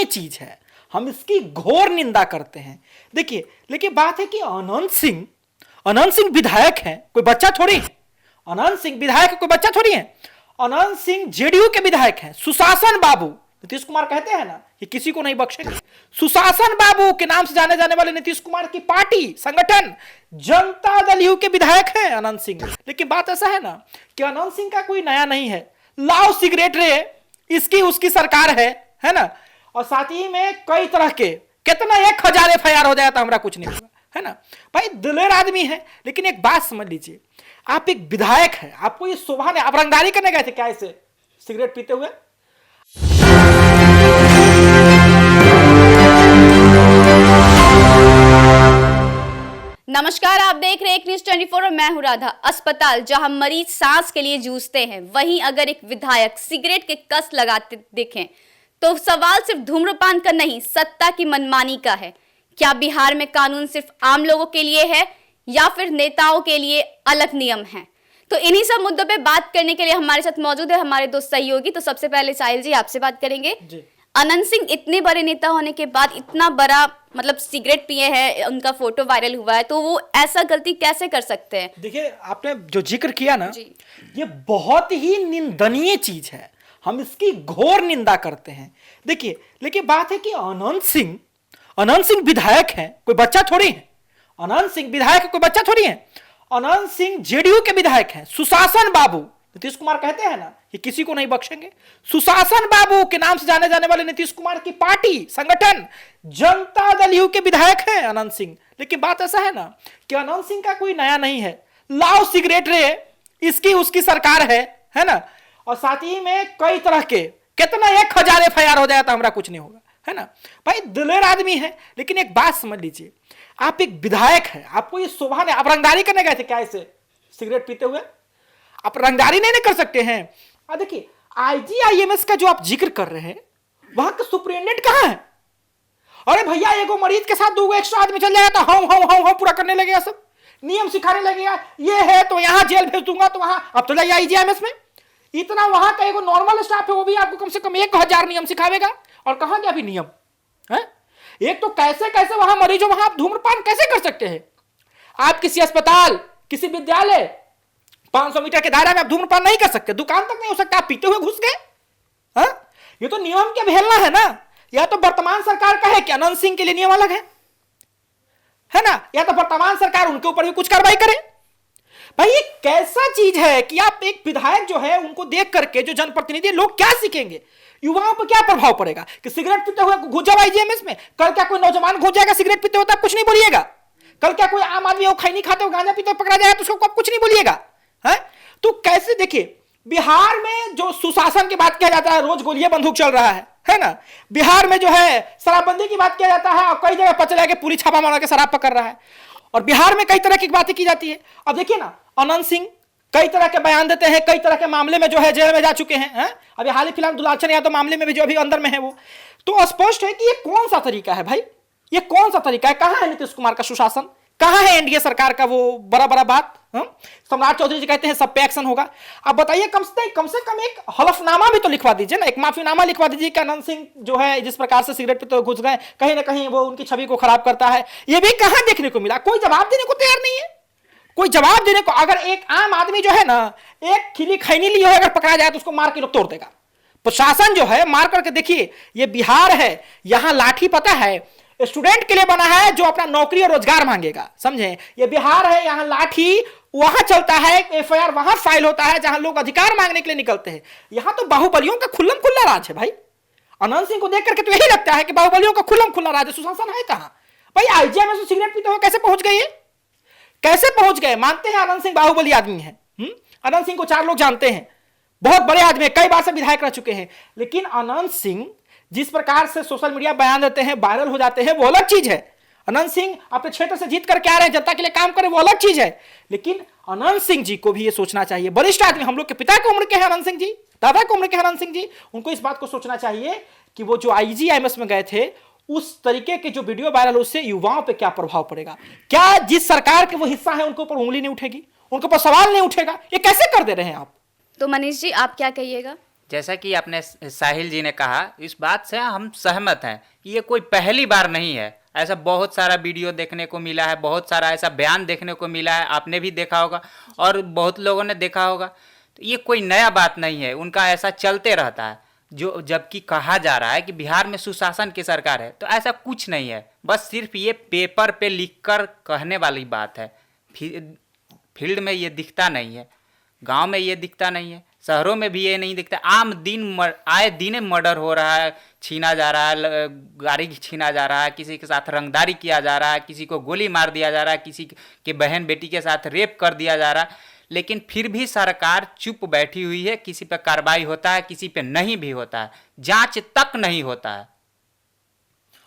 निंदनीय चीज है, हम इसकी घोर निंदा करते हैं। देखिए, लेकिन बात है कि अनंत सिंह विधायक हैं, कोई बच्चा थोड़ी है। अनंत सिंह विधायक कोई बच्चा थोड़ी है। अनंत सिंह जेडीयू के विधायक हैं। सुशासन बाबू, नीतीश कुमार कहते हैं ना कि किसी को नहीं बख्शेंगे। सुशासन बाबू के नाम से जाने जाने वाले नीतीश कुमार की पार्टी संगठन जनता दल यू के विधायक हैं अनंत सिंह। लेकिन बात ऐसा है ना कि अनंत सिंह का कोई नया नहीं है। लाओ सिगरेट रे, इसकी उसकी सरकार है ना। और साथ ही में कई तरह के कितना 1000 FIR हो जाए तो हमारा कुछ नहीं होगा, है ना भाई। दिलेर आदमी है। लेकिन एक बात समझ लीजिए, आप एक विधायक है, आपको ये शोभा नहीं, आप रंगदारी करने गए थे क्या ऐसे सिगरेट पीते हुए? नमस्कार, आप देख रहे हैं एक न्यूज़ 24 और मैं हूं राधा। अस्पताल जहां मरीज सांस के लिए जूझते हैं, वहीं अगर एक विधायक सिगरेट के कस लगाते दिखें तो सवाल सिर्फ धूम्रपान का नहीं, सत्ता की मनमानी का है। क्या बिहार में कानून सिर्फ आम लोगों के लिए है या फिर नेताओं के लिए अलग नियम हैं? तो इन्हीं सब मुद्दों पे बात करने के लिए हमारे साथ मौजूद है हमारे दो सहयोगी। तो सबसे पहले साहिल जी, आपसे बात करेंगे। अनंत सिंह इतने बड़े नेता होने के बाद इतना बड़ा मतलब सिगरेट पिए हैं, उनका फोटो वायरल हुआ है, तो वो ऐसा गलती कैसे कर सकते हैं? देखिए, आपने जो जिक्र किया ना, ये बहुत ही निंदनीय चीज है, हम इसकी घोर निंदा करते हैं। देखिए, लेकिन बात है कि अनंत सिंह विधायक हैं, कोई बच्चा थोड़ी है। अनंत सिंह विधायक कोई बच्चा थोड़ी है। अनंत सिंह जेडीयू के विधायक हैं। सुशासन बाबू, नीतीश कुमार कहते हैं ना कि किसी को नहीं बख्शेंगे। सुशासन बाबू के नाम से जाने जाने वाले नीतीश कुमार की पार्टी संगठन जनता दल यू के विधायक हैं अनंत सिंह। लेकिन बात ऐसा है ना कि अनंत सिंह का कोई नया नहीं है। लाओ सिगरेट रे, इसकी उसकी सरकार है ना। और साथ ही में कई तरह के कितना 1000 FIR हो जाए तो हमारा कुछ नहीं होगा, है ना भाई। दिलेर आदमी है। लेकिन एक बात समझ लीजिए, आप एक विधायक है, आपको ये शोभा नहीं, आप रंगदारी करने गए थे क्या ऐसे सिगरेट पीते हुए? आप रंगदारी नहीं कर सकते हैं। देखिए, IGIMS का जो आप जिक्र कर रहे हैं, वहां का सुप्रिटेंडेंट कहां है? अरे भैया, एगो मरीज के साथ 2 एक्स्ट्रा आदमी चल जाएगा तो हम पूरा करने लगेगा, सब नियम सिखाने लगेगा। ये है तो यहां जेल भेज दूंगा, तो वहां अब तो जाइए IGIMS में। इतना वहां का एगो नॉर्मल स्टाफ है, वो भी आपको कम से कम 1000 नियम सिखावेगा। और कहां गया अभी नियम है? एक तो कैसे वहां मरीजों, वहां आप धूम्रपान कैसे कर सकते हैं? आप किसी अस्पताल, किसी विद्यालय 500 मीटर के दायरे में आप धूम्रपान नहीं कर सकते, दुकान तक नहीं हो सकता, आप पीते हुए घुस गए। ये तो नियम की अवहेलना है ना। या तो वर्तमान सरकार कहे कि अनंत सिंह के लिए नियम अलग है ना, या तो वर्तमान सरकार उनके ऊपर भी कुछ कार्रवाई करे। भाई, ये कैसा चीज है कि आप एक विधायक जो है उनको देख करके जो जनप्रतिनिधि लोग क्या सीखेंगे? युवाओं पर क्या प्रभाव पड़ेगा कि सिगरेट पीते हुए घुस जाओ IGIMS में? कल क्या कोई नौजवान घुस जाएगा सिगरेट पीते हुए तो आप कुछ नहीं बोलिएगा? कल क्या कोई आम आदमी वो खैनी खाते हुए गांजा पीते हुए पकड़ा जाएगा तो उसको आप कुछ नहीं बोलिएगा? है तो कैसे? देखिए, बिहार में जो सुशासन की बात किया जाता है, रोज गोलियां बंदूक चल रहा है ना। बिहार में जो है शराबबंदी की बात किया जाता है, और कई जगह पता चला कि पूरी छापा मार के शराब पकड़ रहा है। और बिहार में कई तरह की बातें की जाती है। अब देखिए ना, अनंत सिंह कई तरह के बयान देते हैं, कई तरह के मामले में जो है जेल में जा चुके हैं। अभी हाल ही फिलहाल दुलाचन यादव मामले में भी जो अभी अंदर में है वो। तो स्पष्ट है कि ये कौन सा तरीका है भाई? ये कौन सा तरीका है? कहां है नीतीश कुमार का सुशासन? कहां है एनडीए सरकार का वो बड़ा बात? सम्राट चौधरी जी कहते हैं सब पे एक्शन होगा। आप बताइए, कम से कम एक हलफनामा भी तो लिखवा दीजिए ना, एक माफीनामा लिखवा दीजिए कि अनंत सिंह जो है जिस प्रकार से सिगरेट पे तो घुस गए, कहीं ना कहीं वो उनकी छवि को खराब करता है। ये भी कहां देखने को मिला? कोई जवाब देने को तैयार नहीं है। कोई जवाब देने को, अगर एक आम आदमी जो है ना, एक खिली खैनी ली हो, अगर पकड़ा जाए तो उसको मार के लोग तोड़ देगा। प्रशासन जो है मार करके, देखिए ये बिहार है, यहां लाठी पता है स्टूडेंट के लिए बना है जो अपना नौकरी और रोजगार मांगेगा, समझे? ये बिहार है, यहां लाठी वहां चलता है, FIR वहां फाइल होता है जहां लोग अधिकार मांगने के लिए निकलते हैं। यहां तो बाहुबलियों का खुल्लम खुल्ला राज है भाई। अनंत सिंह को देख करके तो यही लगता है कि बाहुबलियों का खुल्लम खुल्ला राज है। सुशासन है कहां भाई? IGIMS में सिगरेट पीते हुए कैसे पहुंच गए? कैसे पहुंच गए? मानते हैं अनंत सिंह बाहुबली आदमी है। अनंत सिंह को 4 लोग जानते हैं, बहुत बड़े आदमी है, कई बार से विधायक रह चुके हैं। लेकिन अनंत सिंह जिस प्रकार से सोशल मीडिया बयान देते हैं, वायरल हो जाते हैं, वो अलग चीज है। अनंत सिंह अपने क्षेत्र से जीत करके आ रहे हैं, जनता के लिए काम करे, वो अलग चीज है। लेकिन अनंत सिंह जी को भी ये सोचना चाहिए, वरिष्ठ आदमी, हम लोग के पिता की उम्र के हैं अनंत सिंह जी, दादा की उम्र के अनंत सिंह जी, उनको इस बात को सोचना चाहिए कि वो जो IGIMS में गए थे, उस तरीके के जो वीडियो वायरल, उससे युवाओं पे क्या प्रभाव पड़ेगा? क्या जिस सरकार के वो हिस्सा है उनके ऊपर उंगली नहीं उठेगी, उनके ऊपर सवाल नहीं उठेगा? ये कैसे कर दे रहे हैं आप? तो मनीष जी, आप क्या कहिएगा? जैसा कि आपने साहिल जी ने कहा, इस बात से हम सहमत हैं कि ये कोई पहली बार नहीं है। ऐसा बहुत सारा वीडियो देखने को मिला है, बहुत सारा ऐसा बयान देखने को मिला है, आपने भी देखा होगा और बहुत लोगों ने देखा होगा। तो ये कोई नया बात नहीं है, उनका ऐसा चलते रहता है। जो जबकि कहा जा रहा है कि बिहार में सुशासन की सरकार है, तो ऐसा कुछ नहीं है, बस सिर्फ ये पेपर पे लिखकर कहने वाली बात है। फील्ड में ये दिखता नहीं है, गांव में ये दिखता नहीं है, शहरों में भी ये नहीं दिखता। आम दिन आए दिन मर्डर हो रहा है, छीना जा रहा है, गाड़ी छीना जा रहा है, किसी के साथ रंगदारी किया जा रहा है, किसी को गोली मार दिया जा रहा है, किसी के बहन बेटी के साथ रेप कर दिया जा रहा है, लेकिन फिर भी सरकार चुप बैठी हुई है। किसी पे कार्रवाई होता है, किसी पे नहीं भी होता है, जांच तक नहीं होता है।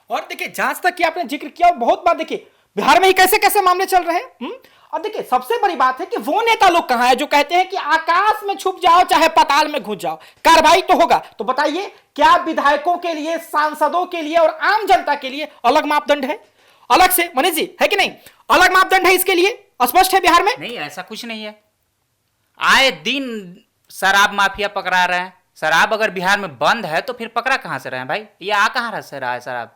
और देखिए, जांच तक की आपने जिक्र किया, बहुत बार देखिए बिहार में ही कैसे कैसे मामले चल रहे हैं। और देखिए, सबसे बड़ी बात है कि वो नेता लोग कहां हैं जो कहते हैं कि आकाश में छुप जाओ चाहे पाताल में घुस जाओ, कार्रवाई तो होगा। तो बताइए, क्या विधायकों के लिए, सांसदों के लिए और आम जनता के लिए अलग मापदंड है? अलग से, मनीष जी, है कि नहीं? अलग मापदंड है इसके लिए, स्पष्ट है बिहार में? नहीं, ऐसा कुछ नहीं है। आए दिन शराब माफिया पकड़ा रहे हैं। शराब अगर बिहार में बंद है तो फिर पकड़ा कहां से रहे हैं भाई? ये आ कहां से रहा है शराब?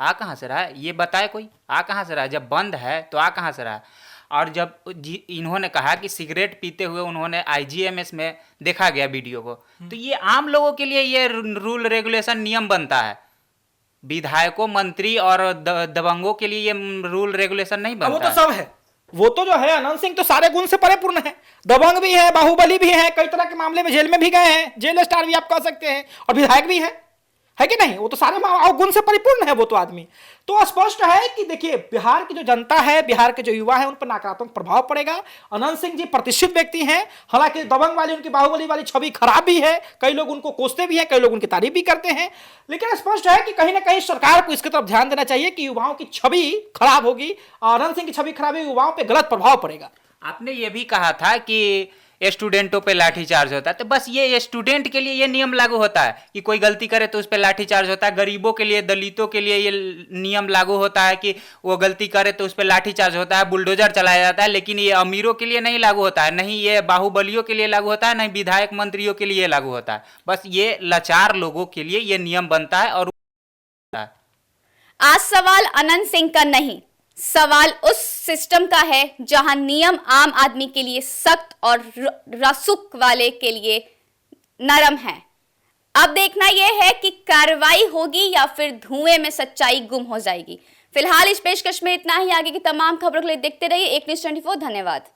आ कहां से रहा है ये बताए कोई? आ कहां से रहा है? जब बंद है तो आ कहां से रहा है? और जब इन्होंने कहा कि सिगरेट पीते हुए उन्होंने आईजीएमएस में देखा गया वीडियो को, तो ये आम लोगों के लिए ये रूल रेगुलेशन नियम बनता है। विधायकों, मंत्री और दबंगों के लिए ये रूल रेगुलेशन नहीं बनता। वो तो सब है, वो तो जो है अनंत सिंह तो सारे गुण से परिपूर्ण है। दबंग भी है, बाहुबली भी है, कई तरह के मामले में जेल में भी गए हैं, जेल स्टार भी आप कह सकते हैं, और विधायक भी है कि नहीं? वो तो सारे गुण से परिपूर्ण है वो तो आदमी। तो स्पष्ट है कि देखिए, बिहार की जो जनता है, बिहार के जो युवा है, उन पर नकारात्मक प्रभाव पड़ेगा। अनंत सिंह जी प्रतिष्ठित व्यक्ति हैं, हालांकि दबंग वाली, उनकी बाहुबली वाली छवि खराब भी है, कई लोग उनको कोसते भी हैं, कई लोग उनकी तारीफ भी करते हैं, लेकिन स्पष्ट है कि कहीं ना कहीं सरकार को इसकी तरफ ध्यान देना चाहिए कि युवाओं की छवि खराब होगी, अनंत सिंह की छवि खराब होगी, युवाओं पर गलत प्रभाव पड़ेगा। आपने ये भी कहा था कि स्टूडेंटों पे लाठीचार्ज होता है, तो बस ये स्टूडेंट के लिए ये नियम लागू होता है कि कोई गलती करे तो उस पर लाठीचार्ज होता है। गरीबों के लिए, दलितों के लिए ये नियम लागू होता है कि वो गलती करे तो उस पर लाठीचार्ज होता है, बुलडोजर चलाया जाता है। लेकिन ये अमीरों के लिए नहीं लागू होता है, नहीं ये बाहुबलियों के लिए लागू होता है, नहीं विधायक मंत्रियों के लिए लागू होता है। बस ये लाचार लोगों के लिए ये नियम बनता है। और आज सवाल अनंत सिंह का नहीं, सवाल उस सिस्टम का है जहां नियम आम आदमी के लिए सख्त और रसूख वाले के लिए नरम है। अब देखना यह है कि कार्रवाई होगी या फिर धुएं में सच्चाई गुम हो जाएगी। फिलहाल इस पेशकश में इतना ही। आगे की तमाम खबरों के लिए देखते रहिए एक न्यूज़ 24। धन्यवाद।